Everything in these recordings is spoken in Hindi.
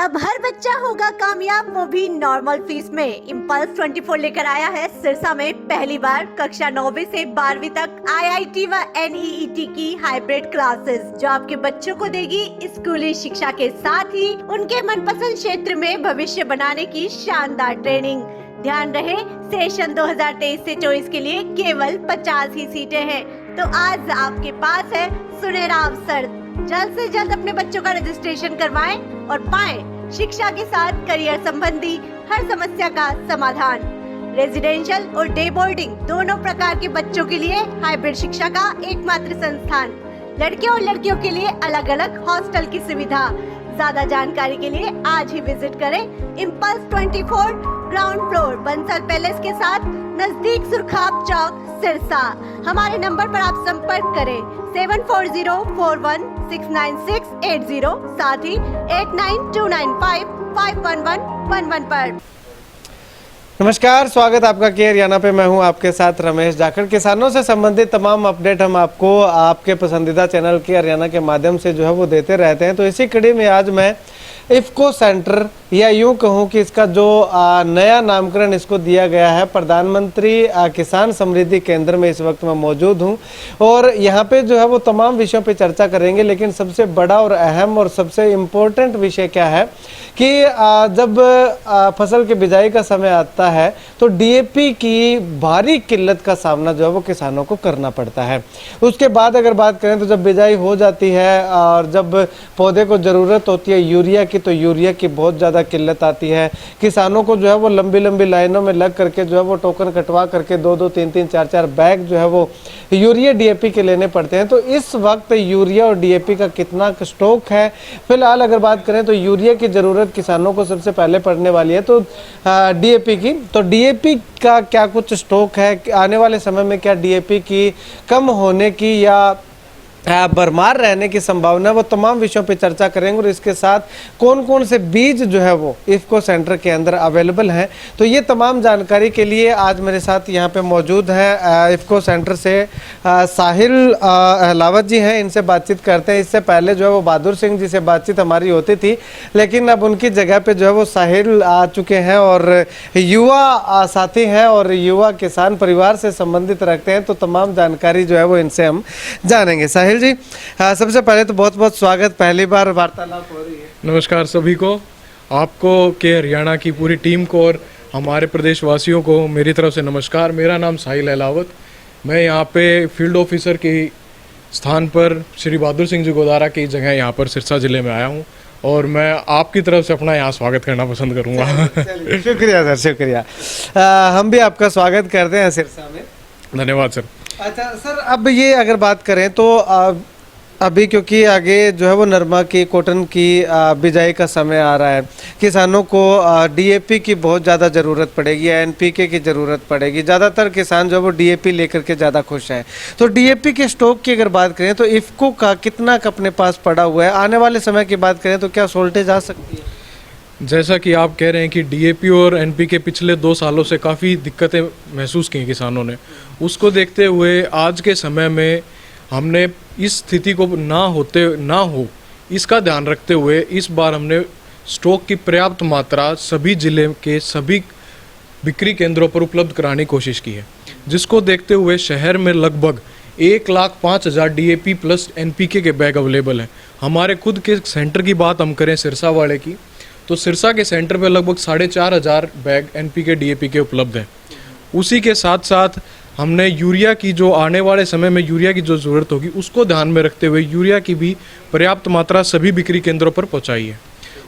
अब हर बच्चा होगा कामयाब, वो भी नॉर्मल फीस में। इम्पल्स 24 लेकर आया है सिरसा में पहली बार कक्षा 9वीं से 12वीं तक IIT व NEET की हाइब्रिड क्लासेस, जो आपके बच्चों को देगी स्कूली शिक्षा के साथ ही उनके मनपसंद क्षेत्र में भविष्य बनाने की शानदार ट्रेनिंग। ध्यान रहे, सेशन 2023 से 24 के लिए केवल 50 ही सीटें हैं, तो आज आपके पास है सुनहरा अवसर। जल्द से जल्द अपने बच्चों का रजिस्ट्रेशन करवाएं और पाएं शिक्षा के साथ करियर संबंधी हर समस्या का समाधान। रेजिडेंशियल और डे बोर्डिंग दोनों प्रकार के बच्चों के लिए हाइब्रिड शिक्षा का एकमात्र संस्थान। लड़कियों और लड़कियों के लिए अलग अलग हॉस्टल की सुविधा। ज्यादा जानकारी के लिए आज ही विजिट करें impulse 24 ground floor Bansal palace के साथ नजदीक सुरखाप चौक सिरसा। हमारे नंबर पर आप संपर्क करें 7404169680, साथ ही 8929551111 पर। नमस्कार, स्वागत आपका के हरियाणा पे। मैं हूं आपके साथ रमेश जाखड़। किसानों से संबंधित तमाम अपडेट हम आपको आपके पसंदीदा चैनल के हरियाणा के माध्यम से जो है वो देते रहते हैं। तो इसी कड़ी में आज मैं इफ्को सेंटर, या यूं कहूं कि इसका जो नया नामकरण इसको दिया गया है, प्रधानमंत्री किसान समृद्धि केंद्र में इस वक्त मैं मौजूद हूं और यहाँ पे जो है वो तमाम विषयों पे चर्चा करेंगे। लेकिन सबसे बड़ा और अहम और सबसे इम्पोर्टेंट विषय क्या है कि जब फसल की बिजाई का समय आता है तो DAP की भारी किल्लत का सामना जो है वो किसानों को करना पड़ता है। उसके बाद अगर बात करें तो जब बिजाई हो जाती है और जब पौधे को ज़रूरत होती है यूरिया की, तो यूरिया की बहुत ज़्यादा किल्लत आती है। किसानों को जो है वो लंबी लंबी लाइनों में लग करके जो है वो टोकन कटवा करके 2-2, 3-3, 4-4 बैग जो है वो यूरिया DAP के लेने पड़ते हैं। तो इस वक्त यूरिया और DAP का कितना स्टॉक है? फिलहाल अगर बात करें तो यूरिया की ज़रूरत किसानों को सबसे पहले पड़ने वाली है, तो DAP की, तो DAP का क्या कुछ स्टॉक है, आने वाले समय में क्या DAP की कम होने की या भरमार रहने की संभावना, वो तमाम विषयों पे चर्चा करेंगे। और इसके साथ कौन कौन से बीज जो है वो इफ्को सेंटर के अंदर अवेलेबल हैं, तो ये तमाम जानकारी के लिए आज मेरे साथ यहाँ पे मौजूद हैं इफ्को सेंटर से साहिल अहलावत जी हैं। इनसे बातचीत करते हैं। इससे पहले जो है वो बहादुर सिंह जी से बातचीत हमारी होती थी, लेकिन अब उनकी जगह पे जो है वो साहिल आ चुके हैं और युवा साथी हैं और युवा किसान परिवार से संबंधित रखते हैं। तो तमाम जानकारी जो है वो इनसे हम जानेंगे। साहिल जी, सबसे पहले तो बहुत बहुत स्वागत, पहली बार वार्तालाप हो रही है। नमस्कार सभी को, आपको के हरियाणा की पूरी टीम को और हमारे प्रदेशवासियों को मेरी तरफ से नमस्कार। मेरा नाम साहिल अहलावत, मैं यहाँ पे फील्ड ऑफिसर के स्थान पर श्री बहादुर सिंह जी गोदारा की जगह यहाँ पर सिरसा जिले में आया हूँ और मैं आपकी तरफ से अपना यहाँ स्वागत करना पसंद करूँगा। शुक्रिया सर, शुक्रिया। हम भी आपका स्वागत करते हैं सिरसा में। धन्यवाद सर। अच्छा सर, अब ये अगर बात करें तो अभी क्योंकि आगे जो है वो नरमा की, कॉटन की बिजाई का समय आ रहा है, किसानों को DAP की बहुत ज़्यादा ज़रूरत पड़ेगी, NPK की ज़रूरत पड़ेगी। ज़्यादातर किसान जो है वो DAP लेकर के ज़्यादा खुश हैं। तो DAP के स्टॉक की अगर बात करें तो इफ्को का कितना अपने पास पड़ा हुआ है? आने वाले समय की बात करें तो क्या शॉर्टेज आ सकती है? जैसा कि आप कह रहे हैं कि DAP और NPK पिछले 2 सालों से काफ़ी दिक्कतें महसूस की किसानों ने, उसको देखते हुए आज के समय में हमने इस स्थिति को ना हो इसका ध्यान रखते हुए इस बार हमने स्टॉक की पर्याप्त मात्रा सभी जिले के सभी बिक्री केंद्रों पर उपलब्ध कराने की कोशिश की है, जिसको देखते हुए शहर में लगभग 1,05,000 DAP प्लस NPK के बैग अवेलेबल हैं। हमारे खुद के सेंटर की बात हम करें सिरसा वाले की, तो सिरसा के सेंटर पे लगभग 4,500 बैग NPK DAP के उपलब्ध हैं। उसी के साथ साथ हमने यूरिया की, जो आने वाले समय में यूरिया की जो ज़रूरत होगी उसको ध्यान में रखते हुए यूरिया की भी पर्याप्त मात्रा सभी बिक्री केंद्रों पर पहुंचाई है।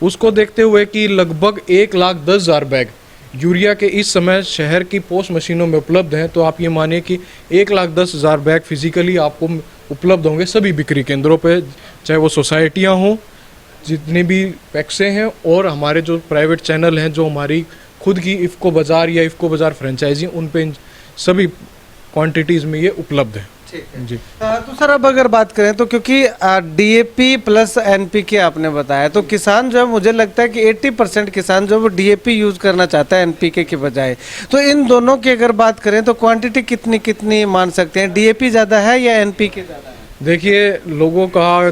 उसको देखते हुए कि लगभग 1,10,000 बैग यूरिया के इस समय शहर की पोस्ट मशीनों में उपलब्ध हैं। तो आप ये मानिए कि 1,10,000 बैग फिजिकली आपको उपलब्ध होंगे सभी बिक्री केंद्रों पर, चाहे वो सोसाइटियाँ हों, जितनी भी पैक्से हैं और हमारे जो प्राइवेट चैनल हैं, जो हमारी खुद की इफ्को बाज़ार या इफ्को बाज़ार फ्रेंचाइजी, उन पे सभी क्वांटिटीज़ में ये उपलब्ध है। ठीक है जी। तो सर अब अगर बात करें तो क्योंकि DAP प्लस NPK आपने बताया, तो किसान जो है, मुझे लगता है कि 80% किसान जो है वो DAP यूज़ करना चाहता है NPK के बजाय। तो इन दोनों की अगर बात करें तो क्वांटिटी कितनी कितनी मान सकते हैं? DAP ज़्यादा है या NPK ज़्यादा है? देखिए, लोगों का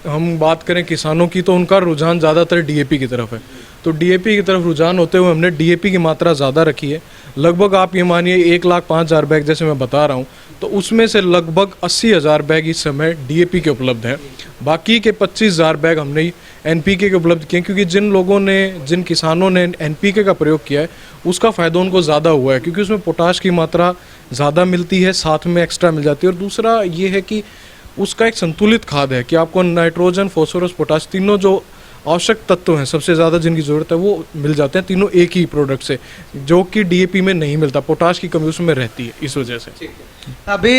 हम बात करें किसानों की तो उनका रुझान ज़्यादातर डीएपी की तरफ है। तो डीएपी की तरफ रुझान होते हुए हमने डीएपी की मात्रा ज़्यादा रखी है। लगभग आप ये मानिए 1,05,000 बैग जैसे मैं बता रहा हूँ, तो उसमें से लगभग 80,000 बैग इस समय डीएपी के उपलब्ध हैं। बाकी के 25,000 बैग हमने एनपीके के उपलब्ध किए, क्योंकि जिन किसानों ने एनपीके का प्रयोग किया है उसका फ़ायदा उनको ज़्यादा हुआ है, क्योंकि उसमें पोटाश की मात्रा ज़्यादा मिलती है, साथ में एक्स्ट्रा मिल जाती है। और दूसरा ये है कि उसका एक संतुलित खाद है कि आपको नाइट्रोजन, फॉस्फोरस, पोटाश तीनों जो आवश्यक तत्व हैं सबसे ज़्यादा जिनकी ज़रूरत है वो मिल जाते हैं तीनों एक ही प्रोडक्ट से, जो कि डीएपी में नहीं मिलता। पोटाश की कमी उसमें रहती है, इस वजह से। अभी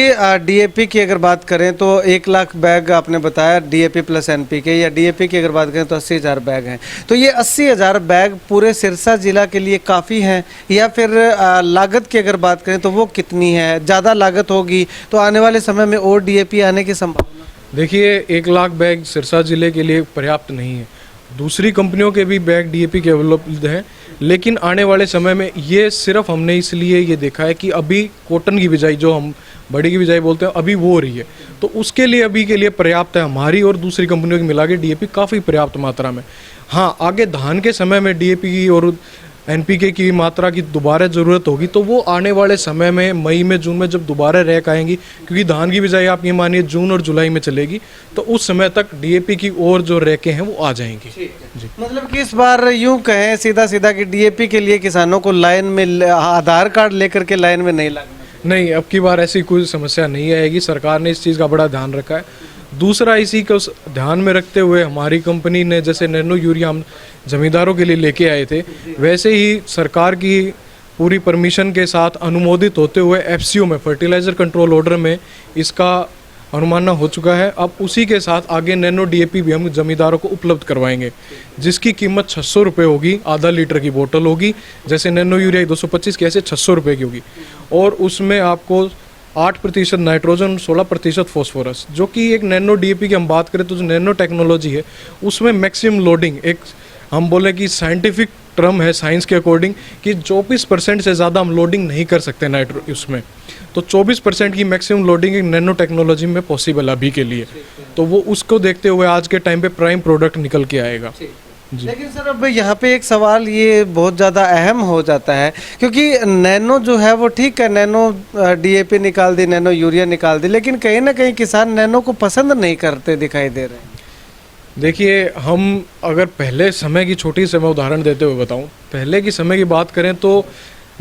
डीएपी की अगर बात करें तो 1 लाख बैग आपने बताया डीएपी प्लस एनपीके, या डीएपी की अगर बात करें तो 80,000 बैग हैं। तो ये 80,000 बैग पूरे सिरसा जिला के लिए काफ़ी हैं, या फिर लागत की अगर बात करें तो वो कितनी है? ज़्यादा लागत होगी तो आने वाले समय में और डीएपी आने की संभावना? देखिए, 1 लाख बैग सिरसा जिले के लिए पर्याप्त नहीं है। दूसरी कंपनियों के भी बैग डीएपी के उपलब्ध हैं, लेकिन आने वाले समय में ये सिर्फ हमने इसलिए ये देखा है कि अभी कॉटन की बिजाई, जो हम बड़ी की बिजाई बोलते हैं, अभी वो हो रही है, तो उसके लिए अभी के लिए पर्याप्त है। हमारी और दूसरी कंपनियों की मिला के डीएपी काफ़ी पर्याप्त मात्रा में। हाँ, आगे धान के समय में डीएपी की और एनपीके की मात्रा की दोबारा ज़रूरत होगी, तो वो आने वाले समय में मई में, जून में जब दोबारा रैक आएंगी, क्योंकि धान की बिजाई आप ये मानिए जून और जुलाई में चलेगी, तो उस समय तक डीएपी की और जो रैकें हैं वो आ जाएंगी। जी, मतलब कि इस बार यूं कहें सीधा सीधा कि डीएपी के लिए किसानों को लाइन में आधार कार्ड लेकर के लाइन में नहीं लगना? नहीं, अब की बार ऐसी कोई समस्या नहीं आएगी। सरकार ने इस चीज़ का बड़ा ध्यान रखा है। दूसरा, इसी को ध्यान में रखते हुए हमारी कंपनी ने जैसे नैनो यूरिया हम जमींदारों के लिए लेके आए थे, वैसे ही सरकार की पूरी परमिशन के साथ अनुमोदित होते हुए एफसीओ में, फर्टिलाइज़र कंट्रोल ऑर्डर में इसका अनुमानना हो चुका है। अब उसी के साथ आगे नैनो डीएपी भी हम जमींदारों को उपलब्ध करवाएंगे, जिसकी कीमत 600 रुपये होगी। आधा लीटर की बोतल होगी, जैसे नैनो यूरिया 225 की, ऐसे 600 रुपये की होगी। और उसमें आपको 8% नाइट्रोजन, 16% फॉस्फोरस, जो कि एक नैनो डीएपी की हम बात करें तो जो नैनो टेक्नोलॉजी है उसमें मैक्सिमम लोडिंग, एक हम बोले कि साइंटिफिक टर्म है साइंस के अकॉर्डिंग, कि 24% से ज़्यादा हम लोडिंग नहीं कर सकते उसमें। तो 24% की मैक्सिमम लोडिंग एक नैनो टेक्नोलॉजी में पॉसिबल अभी के लिए, तो वो उसको देखते हुए आज के टाइम पे प्राइम प्रोडक्ट निकल के आएगा। लेकिन सर अब यहाँ पे एक सवाल ये बहुत ज़्यादा अहम हो जाता है, क्योंकि नैनो जो है वो ठीक है, नैनो डीएपी निकाल दी, नैनो यूरिया निकाल दी, लेकिन कहीं ना कहीं किसान नैनो को पसंद नहीं करते दिखाई दे रहे हैं। देखिए, हम अगर पहले समय की छोटी सी मैं उदाहरण देते हुए बताऊं, पहले की समय की बात करें तो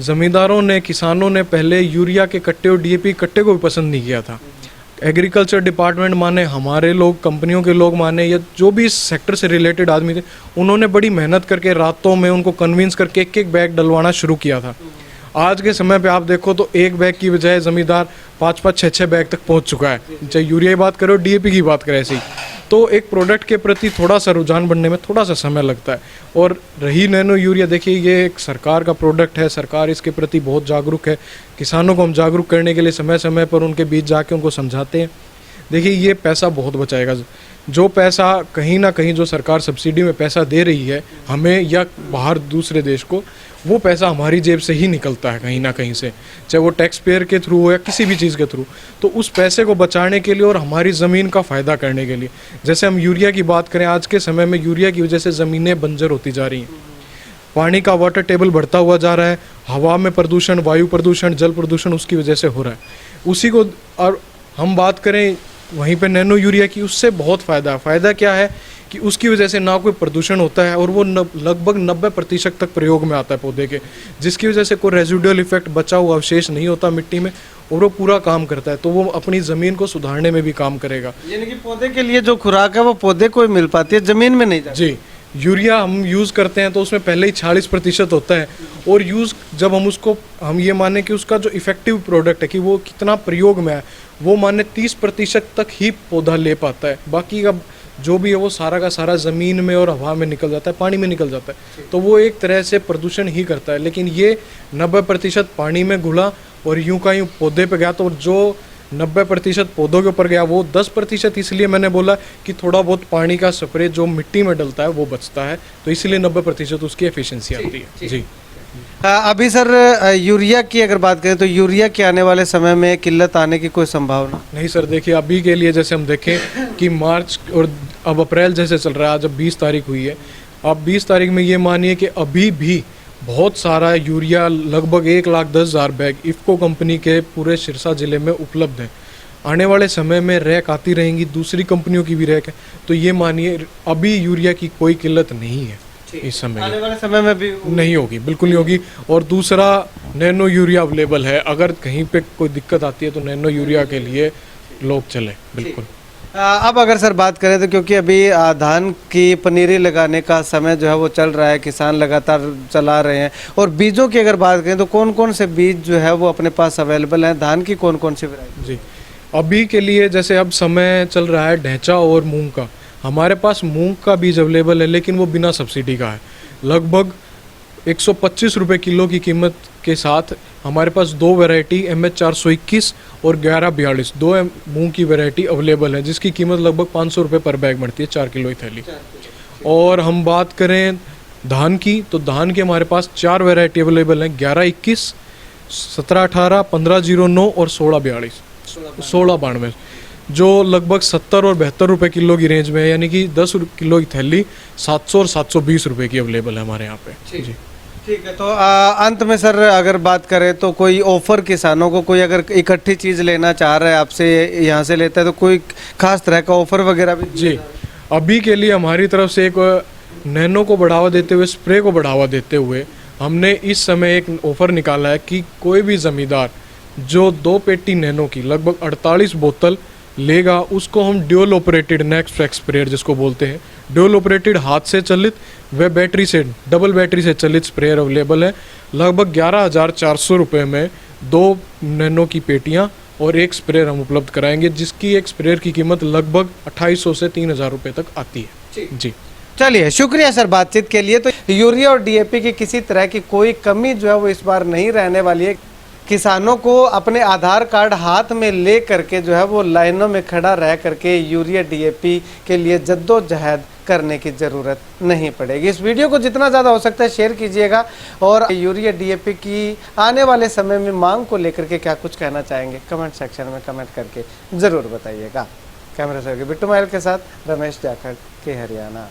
ज़मींदारों ने, किसानों ने पहले यूरिया के कट्टे और डीएपी कट्टे को भी पसंद नहीं किया था। एग्रीकल्चर डिपार्टमेंट माने, हमारे लोग, कंपनियों के लोग माने, या जो भी इस सेक्टर से रिलेटेड आदमी थे, उन्होंने बड़ी मेहनत करके रातों में उनको कन्विंस करके एक एक बैग डलवाना शुरू किया था। आज के समय पे आप देखो तो एक बैग की बजाय ज़मींदार 5-5, 6-6 बैग तक पहुंच चुका है, चाहे यूरिया की बात करो, डीएपी की बात करें, ऐसी। तो एक प्रोडक्ट के प्रति थोड़ा सा रुझान बढ़ने में थोड़ा सा समय लगता है। और रही नैनो यूरिया, देखिए ये एक सरकार का प्रोडक्ट है, सरकार इसके प्रति बहुत जागरूक है। किसानों को हम जागरूक करने के लिए समय समय पर उनके बीच जाके उनको समझाते हैं। देखिए, ये पैसा बहुत बचाएगा। जो पैसा कहीं ना कहीं जो सरकार सब्सिडी में पैसा दे रही है हमें या बाहर दूसरे देश को, वो पैसा हमारी जेब से ही निकलता है कहीं ना कहीं से, चाहे वो टैक्स पेयर के थ्रू हो या किसी भी चीज़ के थ्रू। तो उस पैसे को बचाने के लिए और हमारी ज़मीन का फ़ायदा करने के लिए, जैसे हम यूरिया की बात करें, आज के समय में यूरिया की वजह से ज़मीनें बंजर होती जा रही हैं, पानी का वाटर टेबल बढ़ता हुआ जा रहा है, हवा में प्रदूषण, वायु प्रदूषण, जल प्रदूषण उसकी वजह से हो रहा है। उसी को और हम बात करें वहीं पे नैनो यूरिया की, उससे बहुत फ़ायदा क्या है कि उसकी वजह से ना कोई प्रदूषण होता है और वो लगभग 90% तक प्रयोग में आता है पौधे के, जिसकी वजह से कोई रेजिडुअल इफेक्ट, बचा हुआ अवशेष नहीं होता मिट्टी में, और वो पूरा काम करता है। तो वो अपनी ज़मीन को सुधारने में भी काम करेगा। यानी कि पौधे के लिए जो खुराक है वो पौधे को ही मिल पाती है, ज़मीन में नहीं जाती। जी, यूरिया हम यूज़ करते हैं तो उसमें पहले ही 40% होता है, और जब हम ये माने कि उसका जो इफेक्टिव प्रोडक्ट है कि वो कितना प्रयोग में है, वो माने 30% तक ही पौधा ले पाता है। बाकी का जो भी है वो सारा का सारा ज़मीन में और हवा में निकल जाता है, पानी में निकल जाता है। तो वो एक तरह से प्रदूषण ही करता है। लेकिन ये 90% पानी में घुला और यूं का यूं पौधे पे गया, तो जो 90% पौधों के ऊपर गया वो 10%, इसलिए मैंने बोला कि थोड़ा बहुत पानी का स्प्रे जो मिट्टी में डलता है वो बचता है, तो इसलिए 90% उसकी एफिशिएंसी आती है। जी, अभी सर यूरिया की अगर बात करें तो यूरिया के आने वाले समय में किल्लत आने की कोई संभावना? नहीं सर, देखिए अभी के लिए जैसे हम देखें कि मार्च और अब अप्रैल जैसे चल रहा है, आज अब 20 तारीख हुई है, अब 20 तारीख में ये मानिए कि अभी भी बहुत सारा यूरिया लगभग 1,10,000 बैग इफ़को कंपनी के पूरे सिरसा ज़िले में उपलब्ध है। आने वाले समय में रैक आती रहेंगी, दूसरी कंपनियों की भी रैक है, तो ये मानिए अभी यूरिया की कोई किल्लत नहीं है इस समय। आने वाले समय में भी नहीं होगी, बिल्कुल नहीं होगी। और दूसरा, नैनो यूरिया अवेलेबल है, अगर कहीं पे कोई दिक्कत आती है तो नैनो यूरिया के लिए लोग चले बिल्कुल। अब अगर सर बात करें तो क्योंकि अभी धान की पनीरी लगाने का समय जो है वो चल रहा है, किसान लगातार चला रहे हैं, और बीजों की अगर बात करें तो कौन कौन से बीज जो है वो अपने पास अवेलेबल हैं, धान की कौन कौन सी वैरायटी? जी, अभी के लिए जैसे अब समय चल रहा है ढैंचा और मूंग का, हमारे पास मूंग का बीज अवेलेबल है, लेकिन वो बिना सब्सिडी का है। लगभग 125 रुपये किलो की कीमत के साथ हमारे पास दो वैरायटी MH 421 और 1142 दो मूंग की वैरायटी अवेलेबल है, जिसकी कीमत लगभग 500 रुपये पर बैग बढ़ती है, 4 किलो की थैली। और हम बात करें धान की, तो धान की हमारे पास 4 वैरायटी अवेलेबल हैं, 1121, 1718, 1509 और 1692, जो लगभग 70 और 72 रुपये किलो की रेंज में है, यानी कि 10 किलो की थैली 700 और 720 रुपये की अवेलेबल है हमारे यहाँ पे। जी ठीक है, तो अंत में सर अगर बात करें तो कोई ऑफर किसानों को, कोई अगर इकट्ठी चीज़ लेना चाह रहा है आपसे, यहाँ से लेता है, तो कोई खास तरह का ऑफर वगैरह भी? जी, अभी के लिए हमारी तरफ से एक नैनो को बढ़ावा देते हुए, स्प्रे को बढ़ावा देते हुए हमने इस समय एक ऑफ़र निकाला है कि कोई भी ज़मींदार जो 2 पेटी नैनो की लगभग 48 बोतल लेगा, उसको हम ड्यूल ऑपरेटेड नेक्स्ट फ्रैक्स स्प्रेयर जिसको बोलते हैं, ड्यूल ऑपरेटेड हाथ से चलित व बैटरी से, डबल बैटरी से चलित स्प्रेयर अवेलेबल है। लगभग 11,400 रुपये में 2 नैनो की पेटियां और एक स्प्रेयर हम उपलब्ध कराएंगे, जिसकी एक स्प्रेयर की कीमत लगभग 2,800 से 3,000 रुपये तक आती है। जी, चलिए, शुक्रिया सर बातचीत के लिए। तो यूरिया और DAP की किसी तरह की कोई कमी जो है वो इस बार नहीं रहने वाली है। किसानों को अपने आधार कार्ड हाथ में ले करके जो है वो लाइनों में खड़ा रह करके यूरिया DAP के लिए जद्दोजहद करने की ज़रूरत नहीं पड़ेगी। इस वीडियो को जितना ज़्यादा हो सकता है शेयर कीजिएगा, और यूरिया DAP की आने वाले समय में मांग को लेकर के क्या कुछ कहना चाहेंगे कमेंट सेक्शन में कमेंट करके ज़रूर बताइएगा। कैमरा से बिट्टू माइल के साथ रमेश जाखड़ के हरियाणा।